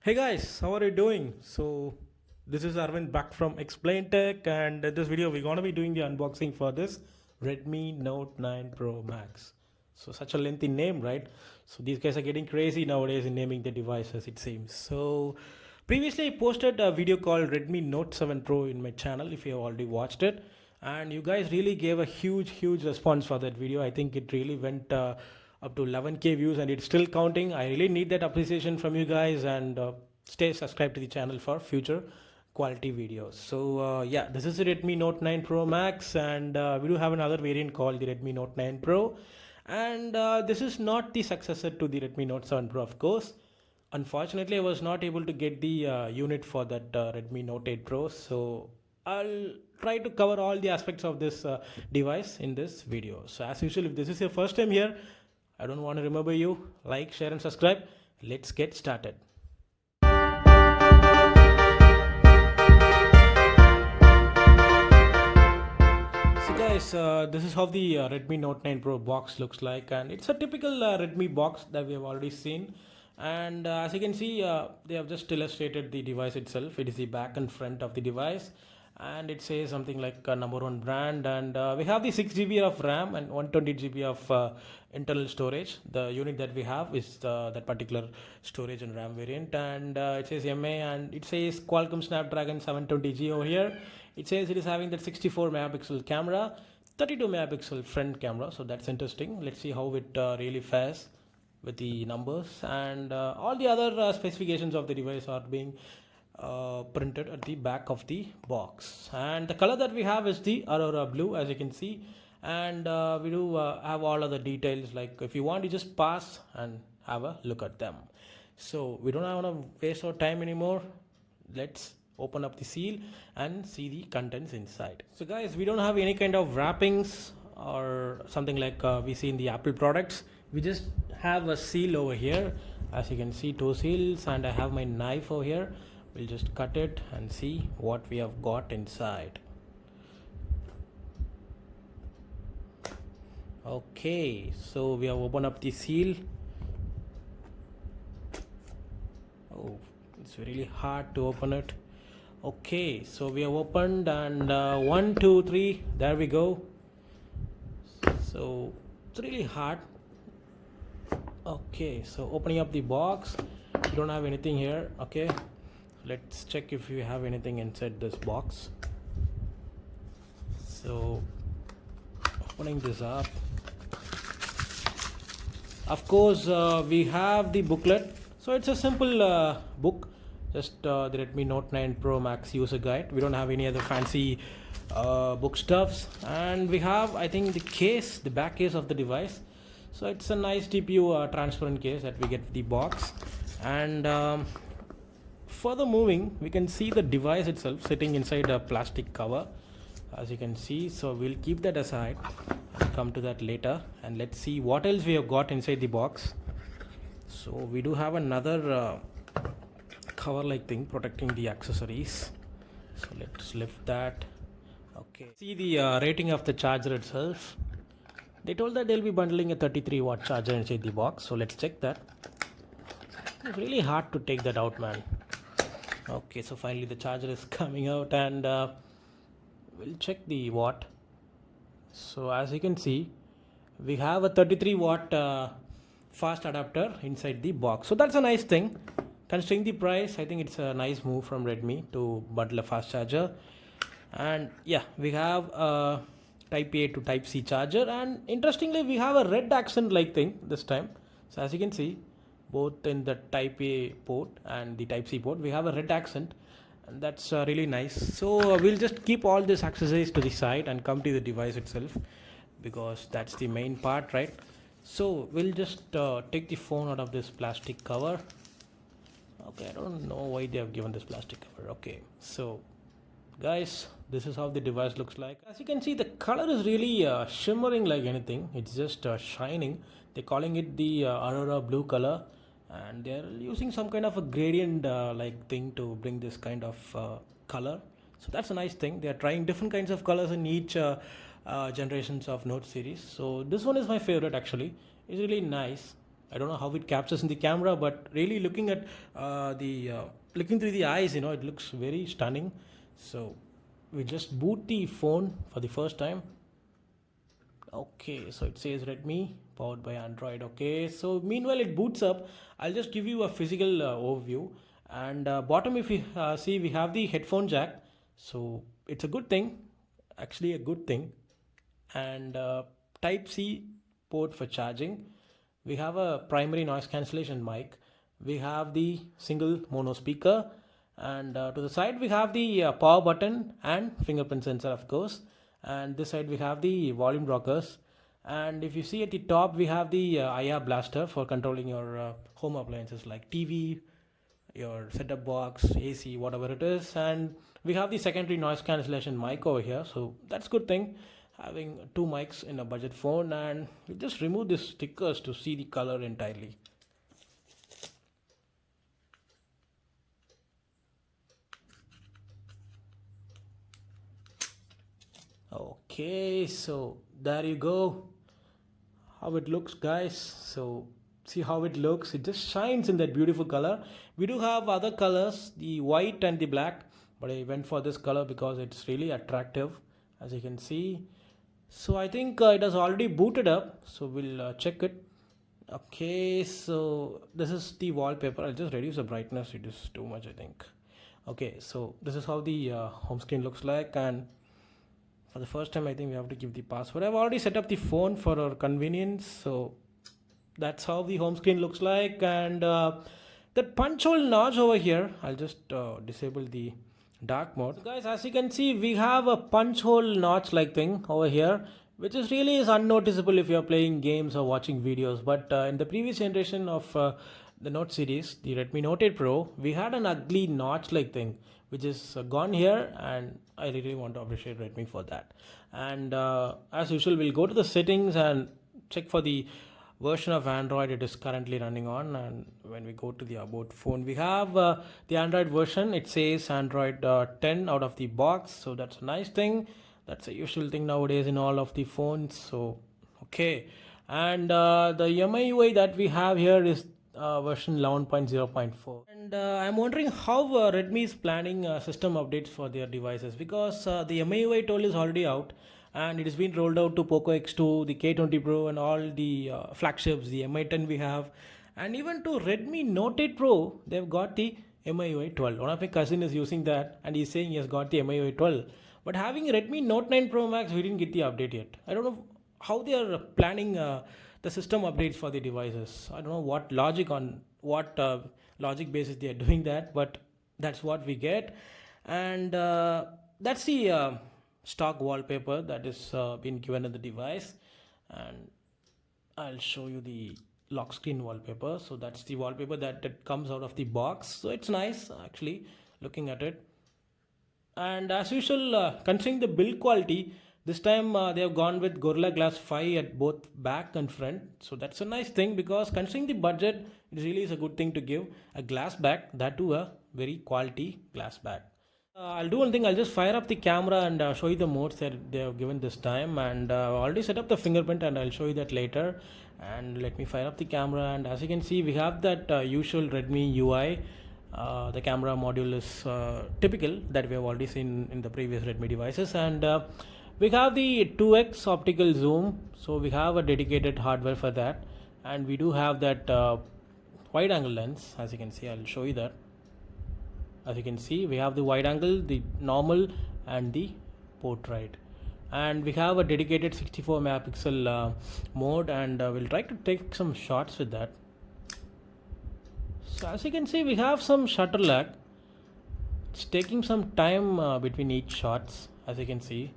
Hey guys, how are you doing? This is Arvind back from Explain Tech, and in this video, we're gonna be doing the unboxing for this Redmi Note 9 Pro Max. So, such a lengthy name, right? So, these guys are getting crazy nowadays in naming the devices, it seems. Previously, I posted a video called Redmi Note 7 Pro in my channel if you have already watched it, and you guys really gave a huge response for that video. I think it really went up to 11K views and it's still counting. I really need that appreciation from you guys, and stay subscribed to the channel for future quality videos. Yeah, this is the Redmi Note 9 Pro Max, and we do have another variant called the Redmi Note 9 Pro, and this is not the successor to the Redmi Note 7 Pro, of course. Unfortunately, I was not able to get the unit for that Redmi Note 8 Pro, so I'll try to cover all the aspects of this device in this video. So as usual, if this is your first time here, I don't want to remember you. Like, share and subscribe. Let's get started. So guys, this is how the Redmi Note 9 Pro box looks like, and it's a typical Redmi box that we have already seen. And as you can see, they have just illustrated the device itself. It is the back and front of the device, and it says something like number one brand, and we have the 6 GB of RAM and 120 GB of internal storage. The unit that we have is that particular storage and RAM variant, and it says MA, and it says Qualcomm Snapdragon 720G over here. It says it is having that 64 megapixel camera, 32 megapixel front camera, so that's interesting. Let's see how it really fares with the numbers, and all the other specifications of the device are being printed at the back of the box. And the color that we have is the Aurora blue, as you can see, and we do have all other details. Like if you want, you just pass and have a look at them. So we don't want to waste our time anymore. Let's open up the seal and see the contents inside. So guys, we don't have any kind of wrappings or something like we see in the Apple products. We just have a seal over here, as you can see, two seals, and I have my knife over here. We'll just cut it and see what we have got inside. Okay, so we have opened up the seal. Oh, it's really hard to open it. Okay, so we have opened, and 1 2 3, there we go. So it's really hard. Okay, so opening up the box, you don't have anything here. Okay, let's check if we have anything inside this box. So opening this up, of course we have the booklet. So it's a simple book, just the Redmi Note 9 Pro Max user guide. We don't have any other fancy book stuffs, and we have, I think, the case, the back case of the device. So it's a nice TPU transparent case that we get the box, and further moving, we can see the device itself sitting inside a plastic cover, as you can see. So we'll keep that aside and come to that later, and let's see what else we have got inside the box. So we do have another cover like thing protecting the accessories, so let's lift that. Okay, see the rating of the charger itself. They told that they'll be bundling a 33-watt charger inside the box, so let's check that. It's really hard to take that out, man. Okay, so finally the charger is coming out, and we'll check the watt. So as you can see, we have a 33-watt fast adapter inside the box, so that's a nice thing. Considering the price, I think it's a nice move from Redmi to bundle a fast charger. And yeah, we have a Type A to Type C charger, and interestingly we have a red accent like thing this time. So as you can see, both in the Type A port and the Type C port, we have a red accent, and that's really nice. So we'll just keep all these accessories to the side and come to the device itself, because that's the main part, right? So we'll just take the phone out of this plastic cover. Okay, I don't know why they have given this plastic cover. Okay, so guys, this is how the device looks like. As you can see, the color is really shimmering like anything. It's just shining. They're calling it the Aurora blue color, and they're using some kind of a gradient like thing to bring this kind of color. So that's a nice thing. They are trying different kinds of colors in each generations of Note series. So this one is my favorite actually. It's really nice. I don't know how it captures in the camera, but really looking at the looking through the eyes, it looks very stunning. So we just boot the phone for the first time. Okay, so it says Redmi powered by Android. Okay, so meanwhile it boots up. I'll just give you a physical overview. And bottom, if you see, we have the headphone jack. So it's a good thing, actually a good thing. And Type C port for charging. We have a primary noise cancellation mic. We have the single mono speaker, and to the side we have the power button and fingerprint sensor, of course. And this side we have the volume rockers. And if you see at the top, we have the IR blaster for controlling your home appliances like TV, your setup box, AC, whatever it is. And we have the secondary noise cancellation mic over here, so that's good thing having two mics in a budget phone. And we just remove these stickers to see the color entirely. Okay, so there you go, how it looks, guys. So see how it looks, it just shines in that beautiful color. We do have other colors, the white and the black, but I went for this color because it's really attractive, as you can see. So I think it has already booted up, so we'll check it. Okay, so this is the wallpaper. I'll just reduce the brightness, it is too much I think. Okay, so this is how the home screen looks like. And for the first time I think we have to give the password. I've already set up the phone for our convenience, so that's how the home screen looks like. And that punch hole notch over here, I'll just disable the dark mode. So guys, as you can see, we have a punch hole notch like thing over here, which is really is unnoticeable if you're playing games or watching videos. But in the previous generation of the Note series, the Redmi Note 8 Pro, we had an ugly notch like thing, which is gone here, and I really want to appreciate Redmi for that. And as usual, we'll go to the settings and check for the version of Android it is currently running on. And when we go to the about phone, we have the Android version. It says Android 10 out of the box, so that's a nice thing. That's a usual thing nowadays in all of the phones. So okay, and the MIUI that we have here is version 11.0.4. And I'm wondering how Redmi is planning system updates for their devices, because the MIUI tool is already out, and it has been rolled out to Poco X2, the K20 Pro, and all the flagships, the Mi 10 we have, and even to Redmi Note 8 Pro, they've got the MIUI 12. One of my cousin is using that, and he's saying he has got the MIUI 12. But having Redmi Note 9 Pro Max, we didn't get the update yet. I don't know how they are planning the system updates for the devices. I don't know what logic on what logic basis they are doing that, but that's what we get. And that's the stock wallpaper that is been given in the device. And I'll show you the lock screen wallpaper. So that's the wallpaper that comes out of the box. So it's nice actually looking at it. And as usual, considering the build quality, this time they have gone with Gorilla Glass 5 at both back and front. So that's a nice thing, because considering the budget, it really is a good thing to give a glass back, that too a very quality glass back. I'll do one thing, I'll just fire up the camera and show you the modes that they have given this time. And already set up the fingerprint, and I'll show you that later. And let me fire up the camera, and as you can see, we have that usual Redmi UI. The camera module is typical that we have already seen in the previous Redmi devices. And we have the 2x optical zoom, so we have a dedicated hardware for that. And we do have that wide angle lens, as you can see. I'll show you that. As you can see, we have the wide angle, the normal, and the portrait. And we have a dedicated 64 megapixel mode, and we'll try to take some shots with that. So as you can see, we have some shutter lag. It's taking some time between each shots, as you can see.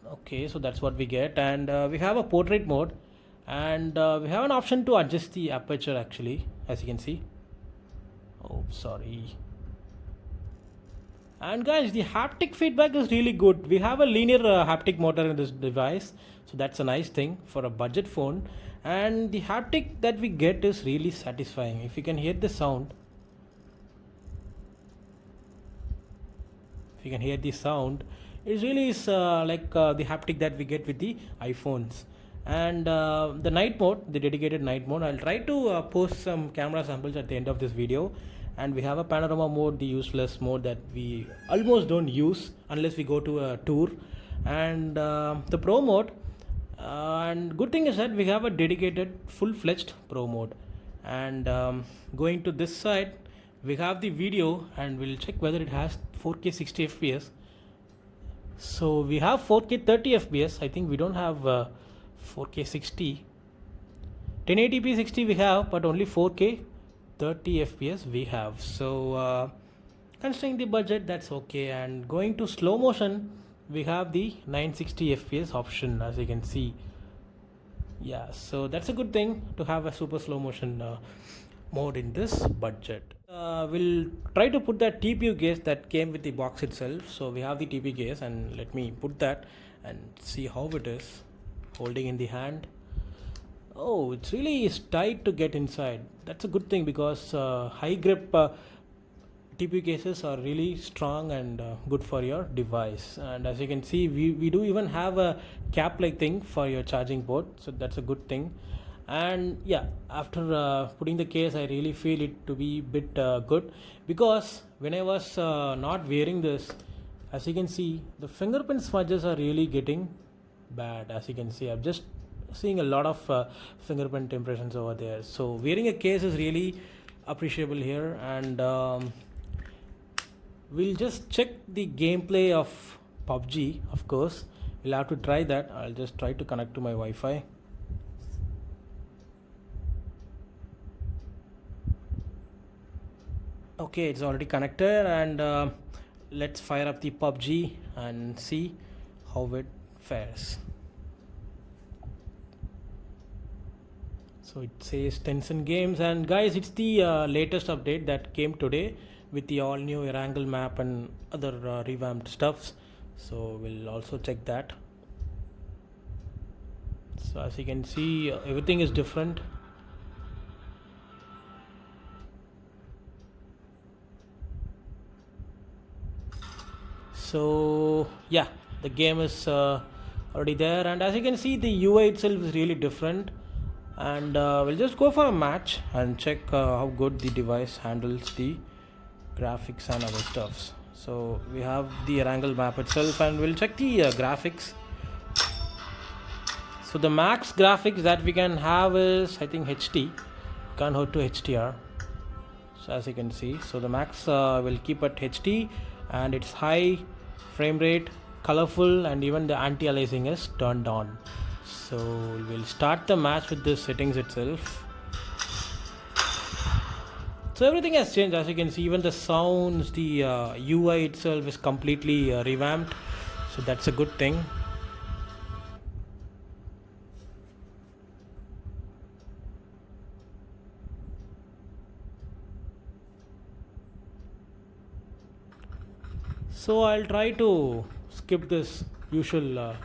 Okay, so that's what we get. And we have a portrait mode, and we have an option to adjust the aperture actually, as you can see. Oh, sorry. And guys, the haptic feedback is really good. We have a linear haptic motor in this device, so that's a nice thing for a budget phone. And the haptic that we get is really satisfying. If you can hear the sound, if you can hear the sound, it really is like the haptic that we get with the iPhones. And the night mode, the dedicated night mode, I'll try to post some camera samples at the end of this video. And we have a panorama mode, the useless mode that we almost don't use unless we go to a tour. And the pro mode, and good thing is that we have a dedicated full-fledged pro mode. And going to this side, we have the video, and we'll check whether it has 4K 60 fps. So we have 4K 30 fps. I think we don't have 4K 60. 1080p 60 we have, but only 4K 30 fps we have. So considering the budget, that's okay. And going to slow motion, we have the 960 fps option, as you can see. Yeah, so that's a good thing to have a super slow motion mode in this budget. We'll try to put that TPU case that came with the box itself. So we have the TPU case, and let me put that and see how it is holding in the hand. Oh, it's really tight to get inside. That's a good thing, because high grip TPU cases are really strong and good for your device. And as you can see, we do even have a cap like thing for your charging port, so that's a good thing. And yeah, after putting the case, I really feel it to be bit good, because when I was not wearing this, as you can see, the fingerprint smudges are really getting bad. As you can see, I'm just seeing a lot of fingerprint impressions over there. So wearing a case is really appreciable here. And we'll just check the gameplay of PUBG. Of course, we'll have to try that. I'll just try to connect to my Wi-Fi. Okay, it's already connected, and let's fire up the PUBG and see how it fares. So it says Tencent Games, and guys, it's the latest update that came today with the all new Erangel map and other revamped stuffs. So we'll also check that. So as you can see, everything is different. So yeah, the game is already there, and as you can see, the UI itself is really different. And we'll just go for a match and check how good the device handles the graphics and other stuffs. So we have the Erangel map itself, and we'll check the graphics. So the max graphics that we can have is, I think, HD. Can't go to HDR. So as you can see, so the max will keep at HD, and it's high frame rate, colorful, and even the anti-aliasing is turned on. So we'll start the match with the settings itself. So everything has changed, as you can see. Even the sounds, the UI itself is completely revamped, so that's a good thing. So I'll try to skip this usual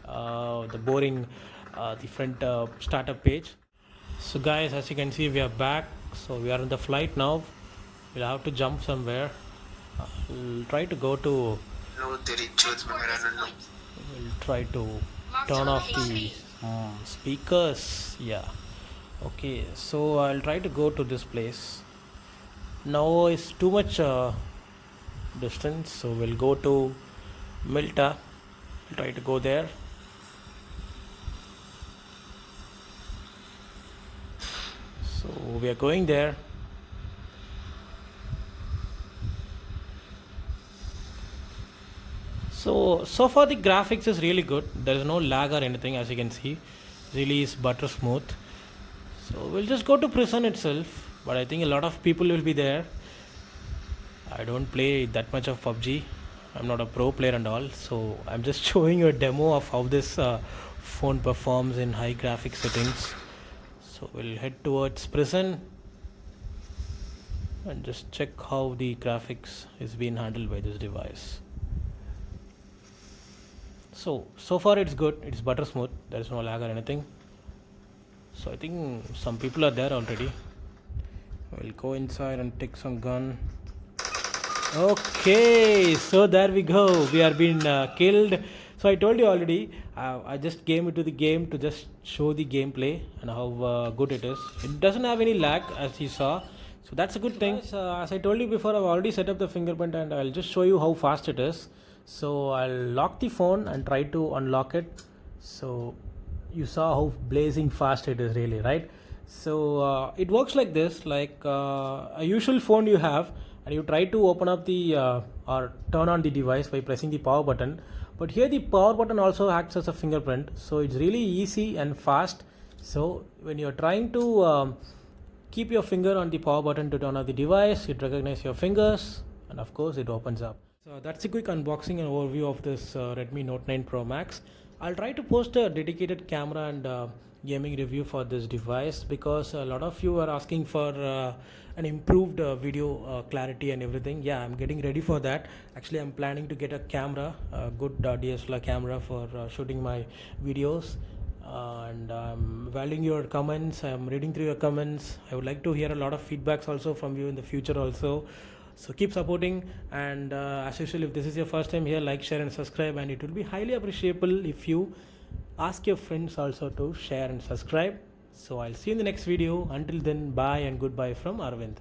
the boring the front startup page. So guys, as you can see, we are back. So we are in the flight now. We'll have to jump somewhere. We'll try to go to we'll try to turn off the speakers. Yeah, okay, so I'll try to go to this place. Now it's too much distance, so we'll go to Milta. We'll try to go there. So we are going there. So far the graphics is really good. There is no lag or anything, as you can see. Really is butter smooth. So we'll just go to prison itself, but I think a lot of people will be there. I don't play that much of PUBG. I'm not a pro player and all, so I'm just showing you a demo of how this phone performs in high graphic settings. So we'll head towards prison and just check how the graphics is being handled by this device. So far it's good. It's butter smooth. There is no lag or anything. So I think some people are there already. We'll go inside and take some gun. Okay, so there we go. We are being killed. So I told you already, I just came into the game to just show the gameplay and how good it is. It doesn't have any lag as you saw, so that's a good thing. Guys, as I told you before, I've already set up the fingerprint and I'll just show you how fast it is. So I'll lock the phone and try to unlock it. So you saw how blazing fast it is, really, right? So it works like this, like a usual phone you have, and you try to open up the or turn on the device by pressing the power button. But here the power button also acts as a fingerprint, so it's really easy and fast. So when you're trying to keep your finger on the power button to turn on the device, it recognizes your fingers, and of course it opens up. So that's a quick unboxing and overview of this Redmi Note 9 Pro Max. I'll try to post a dedicated camera and gaming review for this device, because a lot of you are asking for an improved video clarity and everything. Yeah, I'm getting ready for that. Actually, I'm planning to get a camera, a good DSLR camera for shooting my videos. And I'm valuing your comments. I'm reading through your comments. I would like to hear a lot of feedbacks also from you in the future also. So keep supporting, and as usual, if this is your first time here, like, share and subscribe, and it will be highly appreciable if you ask your friends also to share and subscribe. So I'll see you in the next video. Until then, bye and goodbye from Arvind.